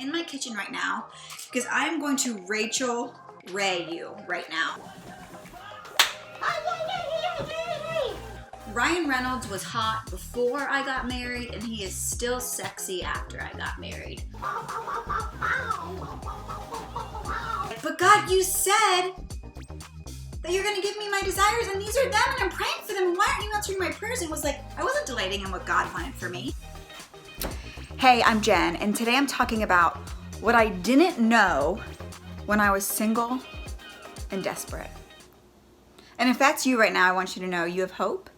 in my kitchen right now because I'm going to Rachel Ray you right now. Ryan Reynolds was hot before I got married, and he is still sexy after I got married. But God, you said that you're gonna give me my desires, and these are them, and I'm praying for them, and why aren't you answering my prayers? And it was like, I wasn't delighting in what God wanted for me. Hey, I'm Jen, and today I'm talking about what I didn't know when I was single and desperate. And if that's you right now, I want you to know you have hope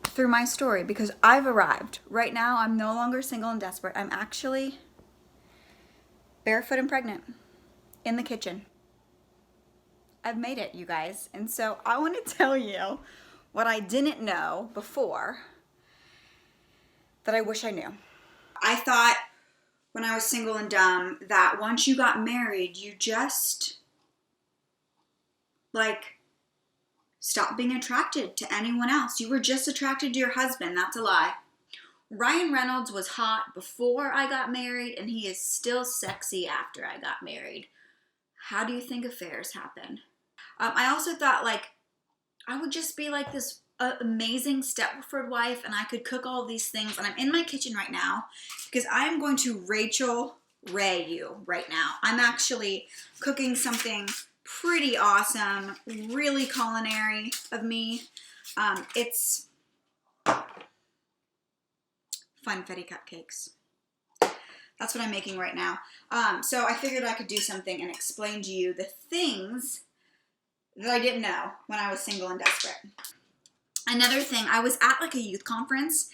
through my story, because I've arrived. Right now, I'm no longer single and desperate. I'm actually barefoot and pregnant in the kitchen. I've made it, you guys. And so I want to tell you what I didn't know before that I wish I knew. I thought when I was single and dumb that once you got married, you just stop being attracted to anyone else. You were just attracted to your husband. That's a lie. Ryan Reynolds was hot before I got married, and he is still sexy after I got married. How do you think affairs happen? I also thought I would just be like this amazing Stepford wife, and I could cook all these things. And I'm in my kitchen right now because I am going to Rachel Ray you right now. I'm actually cooking something pretty awesome, really culinary of me. It's funfetti cupcakes. That's what I'm making right now. So I figured I could do something and explain to you the things that I didn't know when I was single and desperate. Another thing, I was at a youth conference,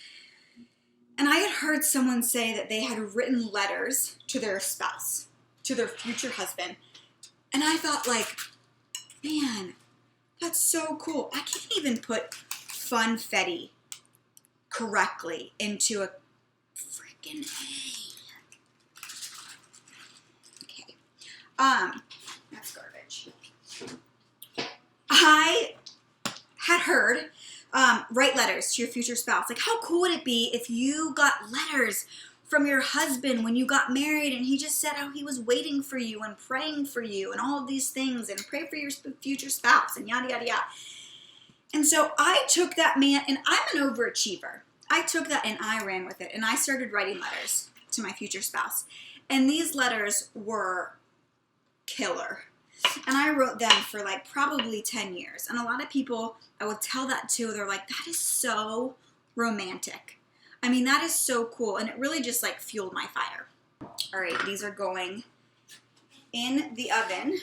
and I had heard someone say that they had written letters to their spouse, to their future husband. And I thought, man, that's so cool. I can't even put funfetti correctly into a freaking A. Okay. That's garbage. I had heard write letters to your future spouse. How cool would it be if you got letters from your husband when you got married, and he just said how he was waiting for you and praying for you and all of these things, and pray for your future spouse and yada, yada, yada. And so I took that, man, and I'm an overachiever. I took that and I ran with it, and I started writing letters to my future spouse. And these letters were killer. And I wrote them for probably 10 years. And a lot of people I would tell that to, they're like, that is so romantic. I mean, that is so cool. And it really just fueled my fire. All right, these are going in the oven.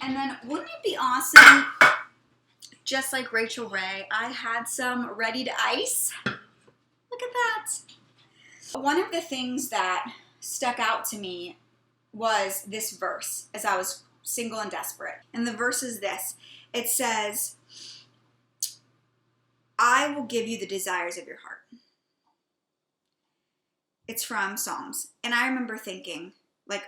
And then wouldn't it be awesome, just like Rachel Ray, I had some ready to ice. Look at that. One of the things that stuck out to me was this verse as I was single and desperate. And the verse is this. It says, I will give you the desires of your heart. It's from Psalms. And I remember thinking,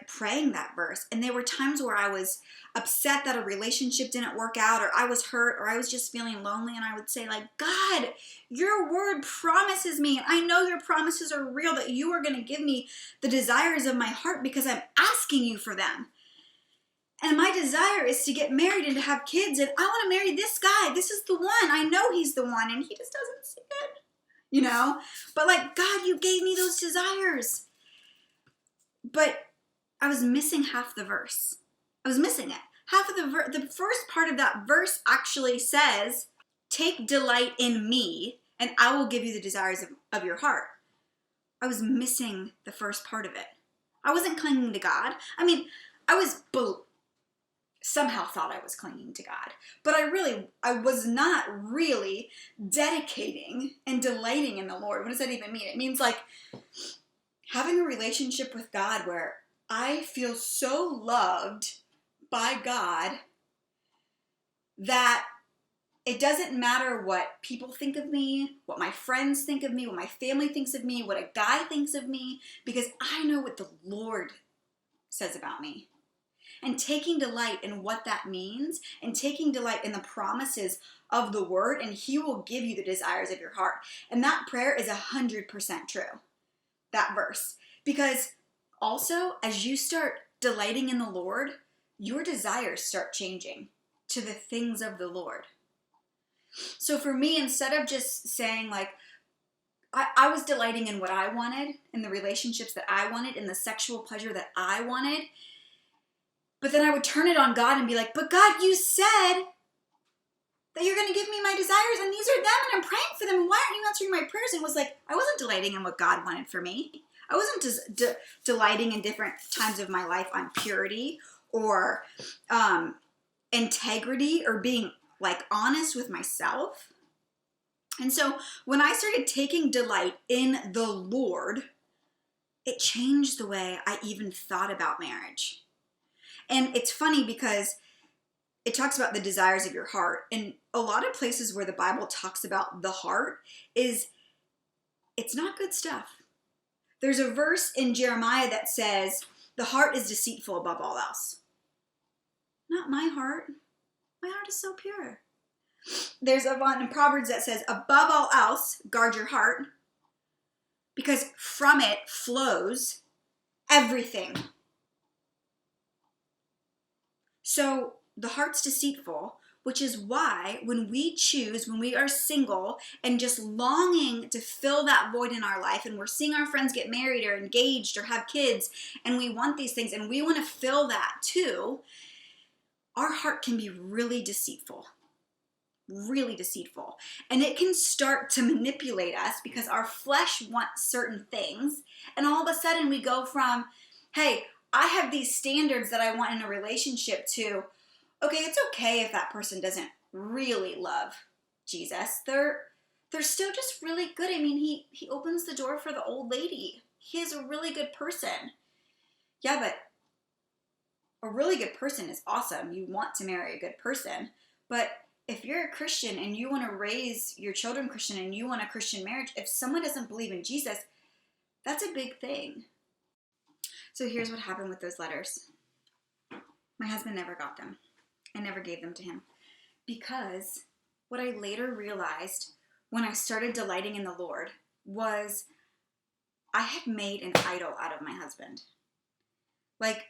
praying that verse. And there were times where I was upset that a relationship didn't work out, or I was hurt, or I was just feeling lonely. And I would say, God, your word promises me, and I know your promises are real, that you are going to give me the desires of my heart because I'm asking you for them. And my desire is to get married and to have kids, and I want to marry this guy. This is the one. I know he's the one, and he just doesn't see it, But God, you gave me those desires. But I was missing half the verse. I was missing it. Half of the first part of that verse actually says, take delight in me, and I will give you the desires of your heart. I was missing the first part of it. I wasn't clinging to God. I mean, somehow thought I was clinging to God. But I was not really dedicating and delighting in the Lord. What does that even mean? It means having a relationship with God where I feel so loved by God that it doesn't matter what people think of me, what my friends think of me, what my family thinks of me, what a guy thinks of me, because I know what the Lord says about me. And taking delight in what that means, and taking delight in the promises of the word, and he will give you the desires of your heart. And that prayer is 100% true, that verse. Because also, as you start delighting in the Lord, your desires start changing to the things of the Lord. So for me, instead of just saying like, I was delighting in what I wanted, in the relationships that I wanted, in the sexual pleasure that I wanted, but then I would turn it on God and be like, but God, you said that you're going to give me my desires, and these are them, and I'm praying for them, and why aren't you answering my prayers? And it was like, I wasn't delighting in what God wanted for me. I wasn't just delighting in different times of my life on purity or integrity or being like honest with myself. And so when I started taking delight in the Lord, it changed the way I even thought about marriage. And it's funny because it talks about the desires of your heart. And a lot of places where the Bible talks about the heart it's not good stuff. There's a verse in Jeremiah that says, the heart is deceitful above all else. Not my heart. My heart is so pure. There's a one in Proverbs that says, above all else, guard your heart, because from it flows everything. So the heart's deceitful, which is why when we are single and just longing to fill that void in our life, and we're seeing our friends get married or engaged or have kids, and we want these things and we want to fill that too, our heart can be really deceitful. Really deceitful. And it can start to manipulate us because our flesh wants certain things. And all of a sudden we go from, hey, I have these standards that I want in a relationship to, okay, it's okay if that person doesn't really love Jesus. They're still just really good. I mean, he opens the door for the old lady. He is a really good person. Yeah, but a really good person is awesome. You want to marry a good person. But if you're a Christian and you want to raise your children Christian and you want a Christian marriage, if someone doesn't believe in Jesus, that's a big thing. So here's what happened with those letters. My husband never got them. I never gave them to him. Because what I later realized when I started delighting in the Lord was I had made an idol out of my husband. Like,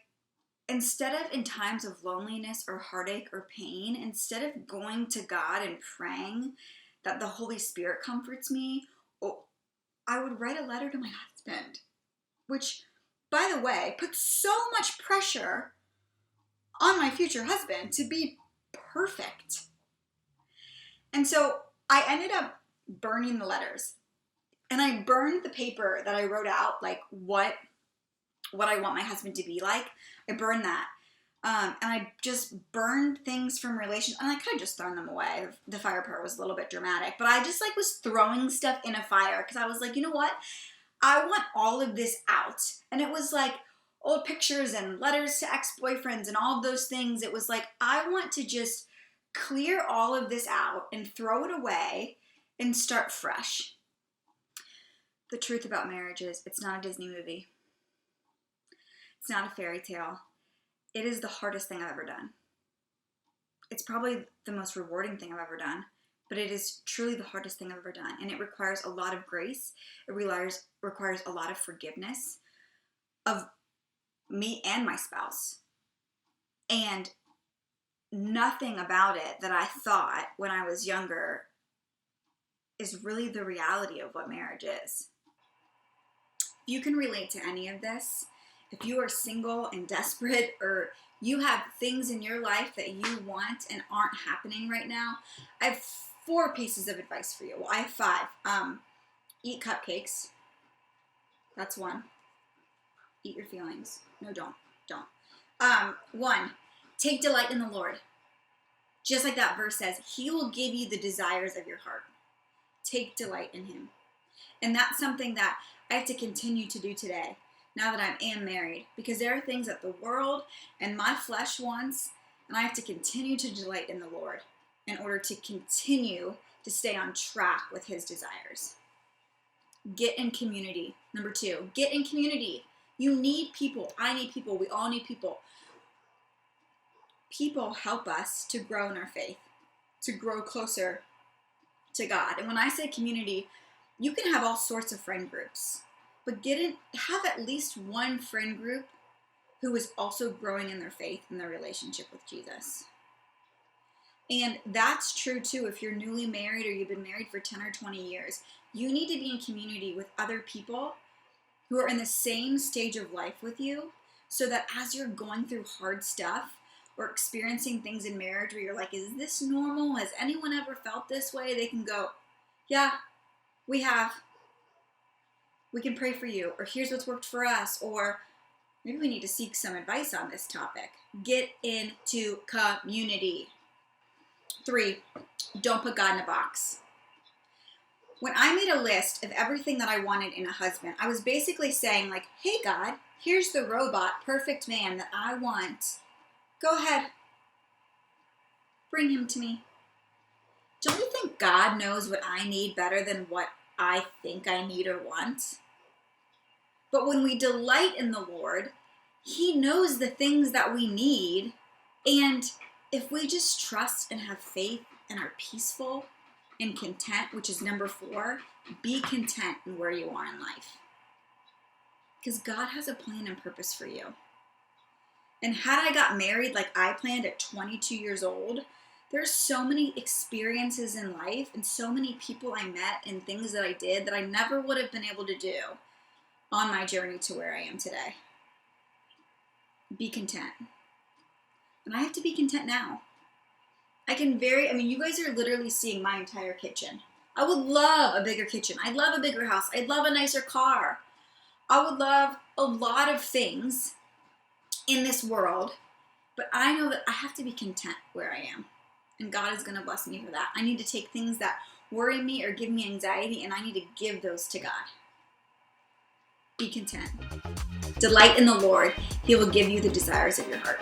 instead of in times of loneliness or heartache or pain, instead of going to God and praying that the Holy Spirit comforts me, I would write a letter to my husband, which, by the way, put so much pressure on my future husband to be perfect. And so I ended up burning the letters. And I burned the paper that I wrote out, like what I want my husband to be like. I burned that. And I just burned things from relations. And I could have just thrown them away. The fire part was a little bit dramatic. But I just was throwing stuff in a fire. Because I was like, you know what? I want all of this out. And it was like old pictures and letters to ex-boyfriends and all of those things. It was like, I want to just clear all of this out and throw it away and start fresh. The truth about marriage is it's not a Disney movie. It's not a fairy tale. It is the hardest thing I've ever done. It's probably the most rewarding thing I've ever done, but it is truly the hardest thing I've ever done. And it requires a lot of grace. It requires a lot of forgiveness of me and my spouse. And nothing about it that I thought when I was younger is really the reality of what marriage is. You can relate to any of this. If you are single and desperate, or you have things in your life that you want and aren't happening right now, I have 4 pieces of advice for you. Well, I have 5. Eat cupcakes. That's 1. Eat your feelings. No, don't. 1, take delight in the Lord. Just like that verse says, He will give you the desires of your heart. Take delight in Him. And that's something that I have to continue to do today, now that I am married, because there are things that the world and my flesh wants, and I have to continue to delight in the Lord in order to continue to stay on track with His desires. Get in community. Number 2, get in community. You need people. I need people. We all need people. People help us to grow in our faith, to grow closer to God. And when I say community, you can have all sorts of friend groups. but have at least one friend group who is also growing in their faith and their relationship with Jesus. And that's true too if you're newly married or you've been married for 10 or 20 years. You need to be in community with other people who are in the same stage of life with you, so that as you're going through hard stuff or experiencing things in marriage where you're like, is this normal? Has anyone ever felt this way? They can go, yeah, we have. We can pray for you, or here's what's worked for us, or maybe we need to seek some advice on this topic. Get into community. 3, don't put God in a box. When I made a list of everything that I wanted in a husband, I was basically saying like, hey God, here's the robot, perfect man that I want. Go ahead. Bring him to me. Don't you think God knows what I need better than what I think I need or want? But when we delight in the Lord, he knows the things that we need. And if we just trust and have faith and are peaceful and content, which is number 4, be content in where you are in life. Because God has a plan and purpose for you. And had I got married like I planned at 22 years old, there's so many experiences in life and so many people I met and things that I did that I never would have been able to do on my journey to where I am today. Be content. And I have to be content now. You guys are literally seeing my entire kitchen. I would love a bigger kitchen. I'd love a bigger house. I'd love a nicer car. I would love a lot of things in this world, but I know that I have to be content where I am. And God is going to bless me for that. I need to take things that worry me or give me anxiety, and I need to give those to God. Be content. Delight in the Lord. He will give you the desires of your heart.